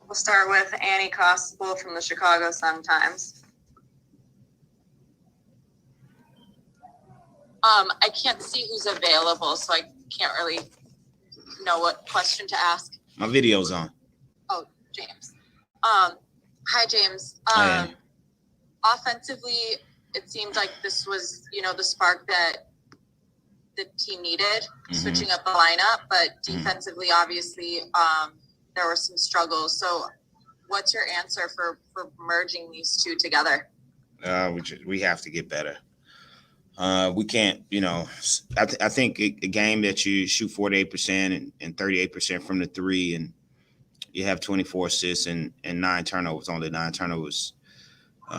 We'll start with Annie Costable from the Chicago Sun-Times. I can't see who's available, so I can't really know what question to ask. My video's on. Oh, James. Hi, James. Offensively, it seemed like this was, the spark that the team needed, switching up the lineup. But defensively, obviously, there were some struggles. So what's your answer for merging these two together? We have to get better. We can't, I think a game that you shoot 48% and 38% from the three, and you have 24 assists and 9 turnovers, only 9 turnovers.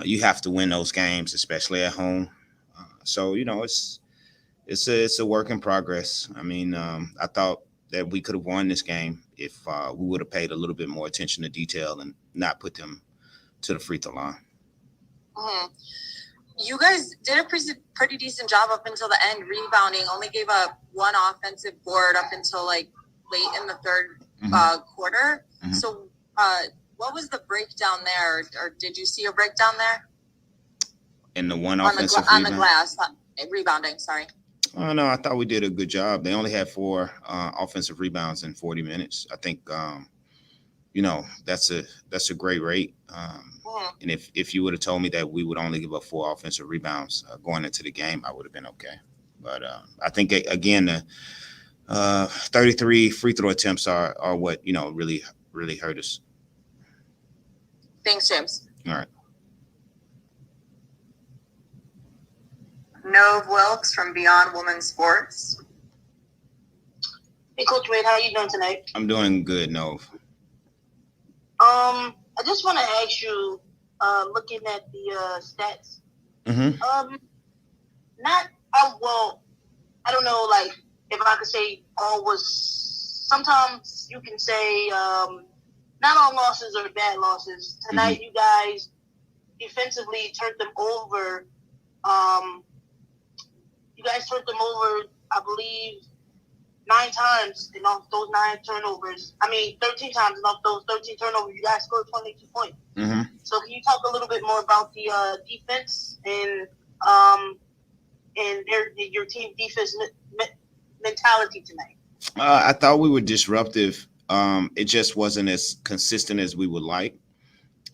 You have to win those games, especially at home. So, it's a work in progress. I mean, I thought that we could have won this game if we would have paid a little bit more attention to detail and not put them to the free throw line. You guys did a pretty decent job up until the end, rebounding. Only gave up one offensive board up until late in the third quarter. So what was the breakdown there, or did you see a breakdown there? In the one offensive on the glass, rebounding, sorry. Oh, no, I thought we did a good job. They only had 4 offensive rebounds in 40 minutes. I think, that's a great rate. And if you would have told me that we would only give up 4 offensive rebounds going into the game, I would have been okay. But I think, again, the 33 free throw attempts are what, really, really hurt us. Thanks, James. All right. Nove Wilkes from Beyond Women's Sports. Hey, Coach Wade, how are you doing tonight? I'm doing good, Nove. I just want to ask you, looking at the stats. I don't know, like, if I could say sometimes you can say not all losses are bad losses. Tonight, you guys defensively turned them over. You guys turned them over, I believe, 9 times, and off those 9 turnovers, 13 times, and off those 13 turnovers, you guys scored 22 points. So can you talk a little bit more about the defense and your team defense mentality tonight? I thought we were disruptive. It just wasn't as consistent as we would like.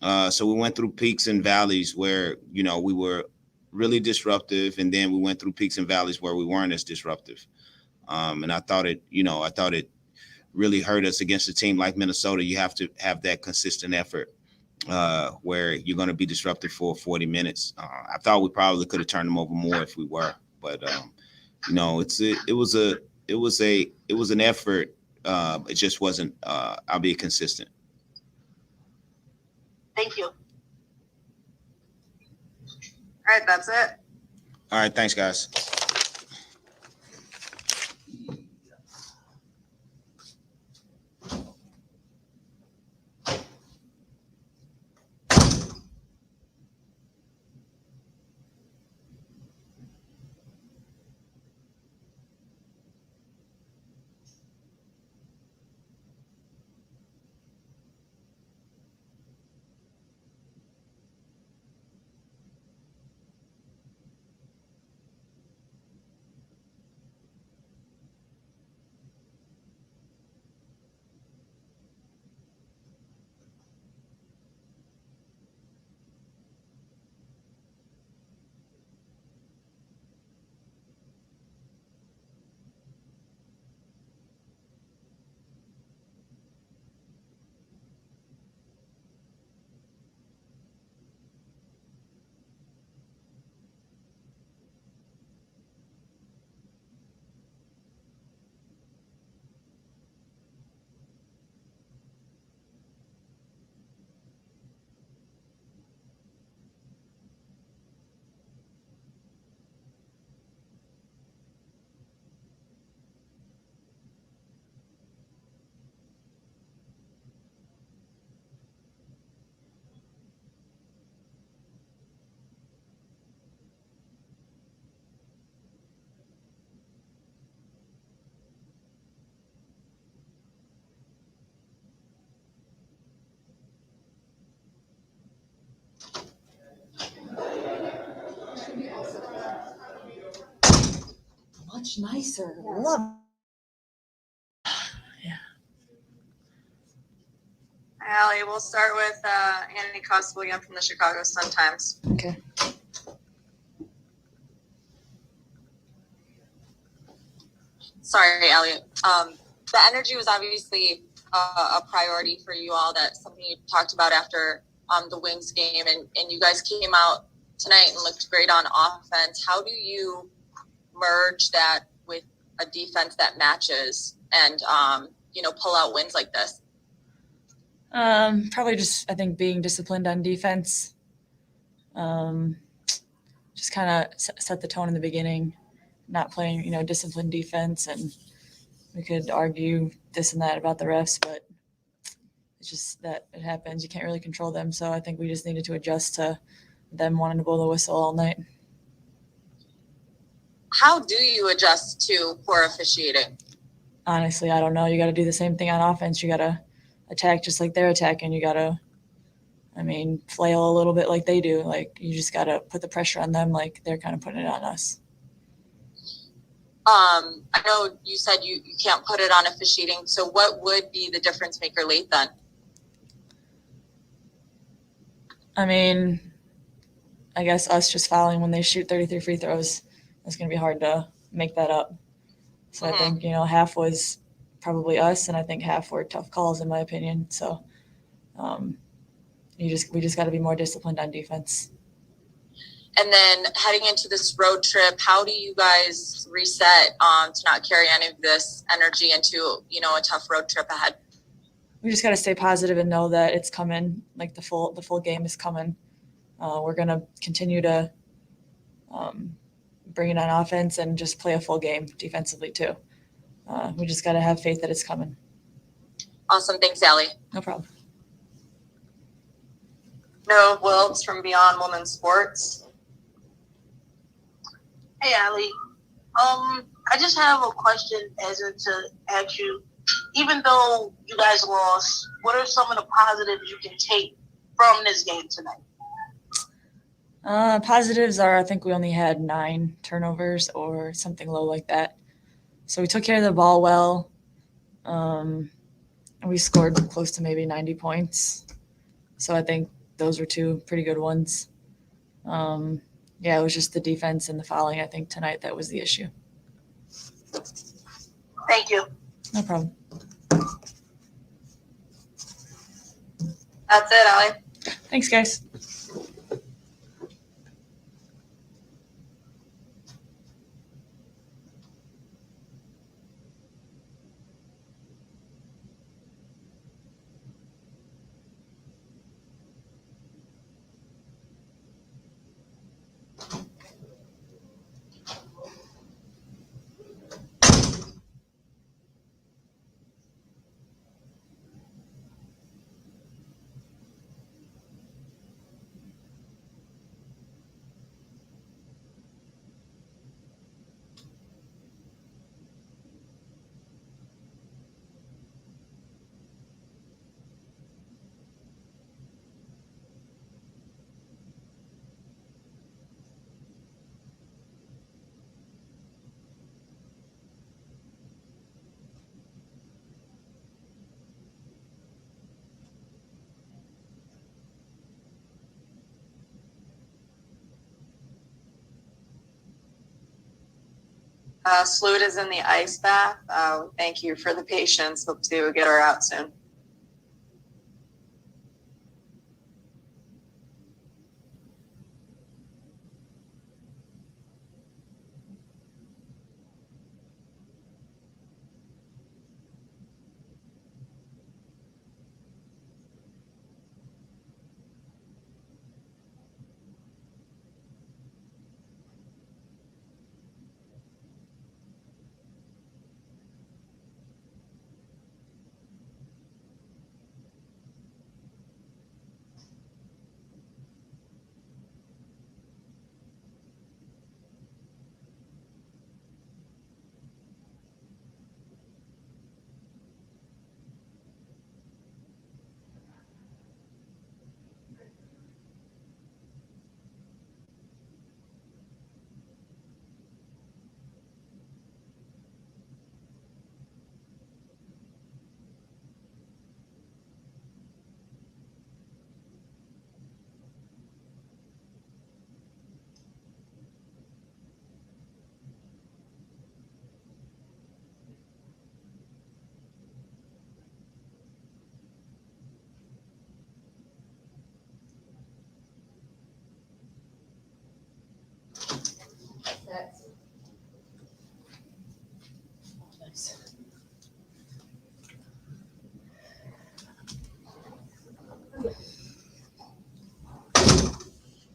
So we went through peaks and valleys where, we were really disruptive, and then we went through peaks and valleys where we weren't as disruptive. And I thought it really hurt us against a team like Minnesota. You have to have that consistent effort where you're going to be disruptive for 40 minutes. I thought we probably could have turned them over more if we were, but it was an effort. It just wasn't. I'll be consistent. Thank you. All right, that's it. All right, thanks, guys. much nicer. Yes. Love. Allie, we'll start with Annie Constable again from the Chicago Sun-Times. Okay. Sorry, Elliot. The energy was obviously a priority for you all. That's something you talked about after the Wings game, and you guys came out tonight and looked great on offense. How do you merge that with a defense that matches and pull out wins like this? Probably just, I think, being disciplined on defense. Just kind of set the tone in the beginning, not playing, disciplined defense. And we could argue this and that about the refs, but it's just that it happens. You can't really control them. So I think we just needed to adjust to them wanting to blow the whistle all night. How do you adjust to poor officiating? Honestly, I don't know. You got to do the same thing on offense. You got to attack just like they're attacking. You got to, flail a little bit like they do. Like, you just got to put the pressure on them like they're kind of putting it on us. I know you said you can't put it on officiating. So what would be the difference maker late then? I guess us just fouling when they shoot 33 free throws. It's going to be hard to make that up. So I think, half was probably us, and I think half were tough calls in my opinion. So we just got to be more disciplined on defense. And then heading into this road trip, how do you guys reset to not carry any of this energy into, a tough road trip ahead? We just got to stay positive and know that it's coming. Like the full game is coming. We're going to continue to bring it on offense and just play a full game defensively too. We just got to have faith that it's coming. Awesome. Thanks, Allie. No problem. Noah Wilbs from Beyond Women's Sports. Hey, Allie. I just have a question to ask you. Even though you guys lost, what are some of the positives you can take from this game tonight? Positives are, I think we only had 9 turnovers or something low like that. So we took care of the ball well. We scored close to maybe 90 points. So I think those were 2 pretty good ones. It was just the defense and the fouling, I think, tonight that was the issue. Thank you. No problem. That's it, Allie. Thanks, guys. Sloot is in the ice bath. Thank you for the patience. Hope to get her out soon.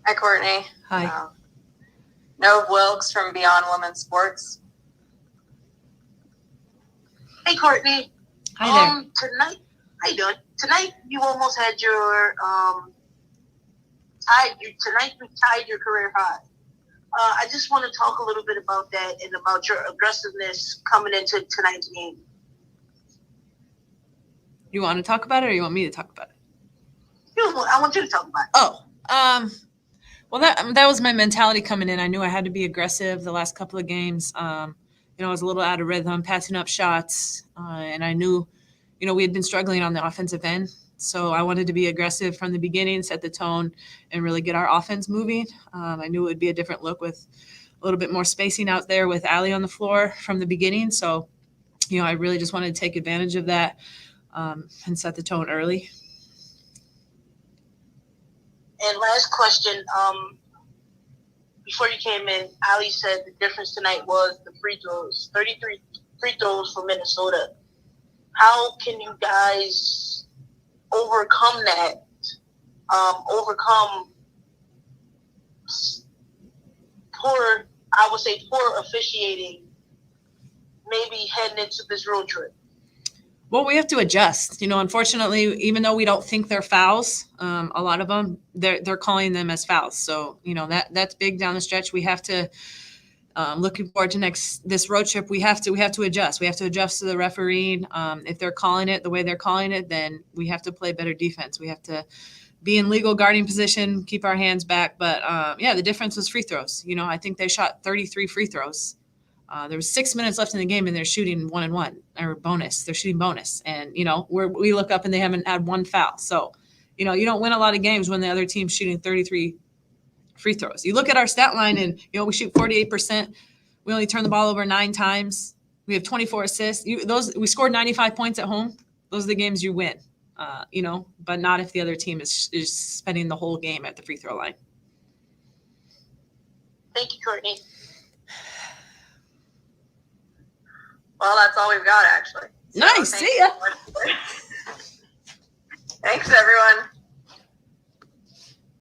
Hi, Courtney. Hi. Nove Wilkes from Beyond Women's Sports. Hey, Courtney. Hi there. Tonight, how you doing? Tonight, you almost had your tonight you tied your career high. I just want to talk a little bit about that and about your aggressiveness coming into tonight's game. You want to talk about it, or you want me to talk about it? I want you to talk about it. Oh, well, that was my mentality coming in. I knew I had to be aggressive the last couple of games. I was a little out of rhythm, passing up shots, and I knew, we had been struggling on the offensive end. So I wanted to be aggressive from the beginning, set the tone, and really get our offense moving. I knew it would be a different look with a little bit more spacing out there with Allie on the floor from the beginning. So, I really just wanted to take advantage of that and set the tone early. And last question, before you came in, Ali said the difference tonight was the free throws, 33 free throws for Minnesota. How can you guys overcome that, overcome poor officiating, maybe heading into this road trip? Well, we have to adjust. Unfortunately, even though we don't think they're fouls, a lot of them they're calling them as fouls. So that's big down the stretch. We have to. Looking forward to this road trip. We have to adjust. We have to adjust to the refereeing. If they're calling it the way they're calling it, then we have to play better defense. We have to be in legal guarding position, keep our hands back. But the difference was free throws. I think they shot 33 free throws. There was 6 minutes left in the game, and they're shooting 1-1 or bonus. They're shooting bonus, and we look up and they haven't had one foul. So, you don't win a lot of games when the other team's shooting 33 free throws. You look at our stat line, and we shoot 48%. We only turn the ball over 9 times. We have 24 assists. We scored 95 points at home. Those are the games you win. But not if the other team is spending the whole game at the free throw line. Thank you, Courtney. Well, that's all we've got, actually. So Nice. See ya. Thanks, everyone.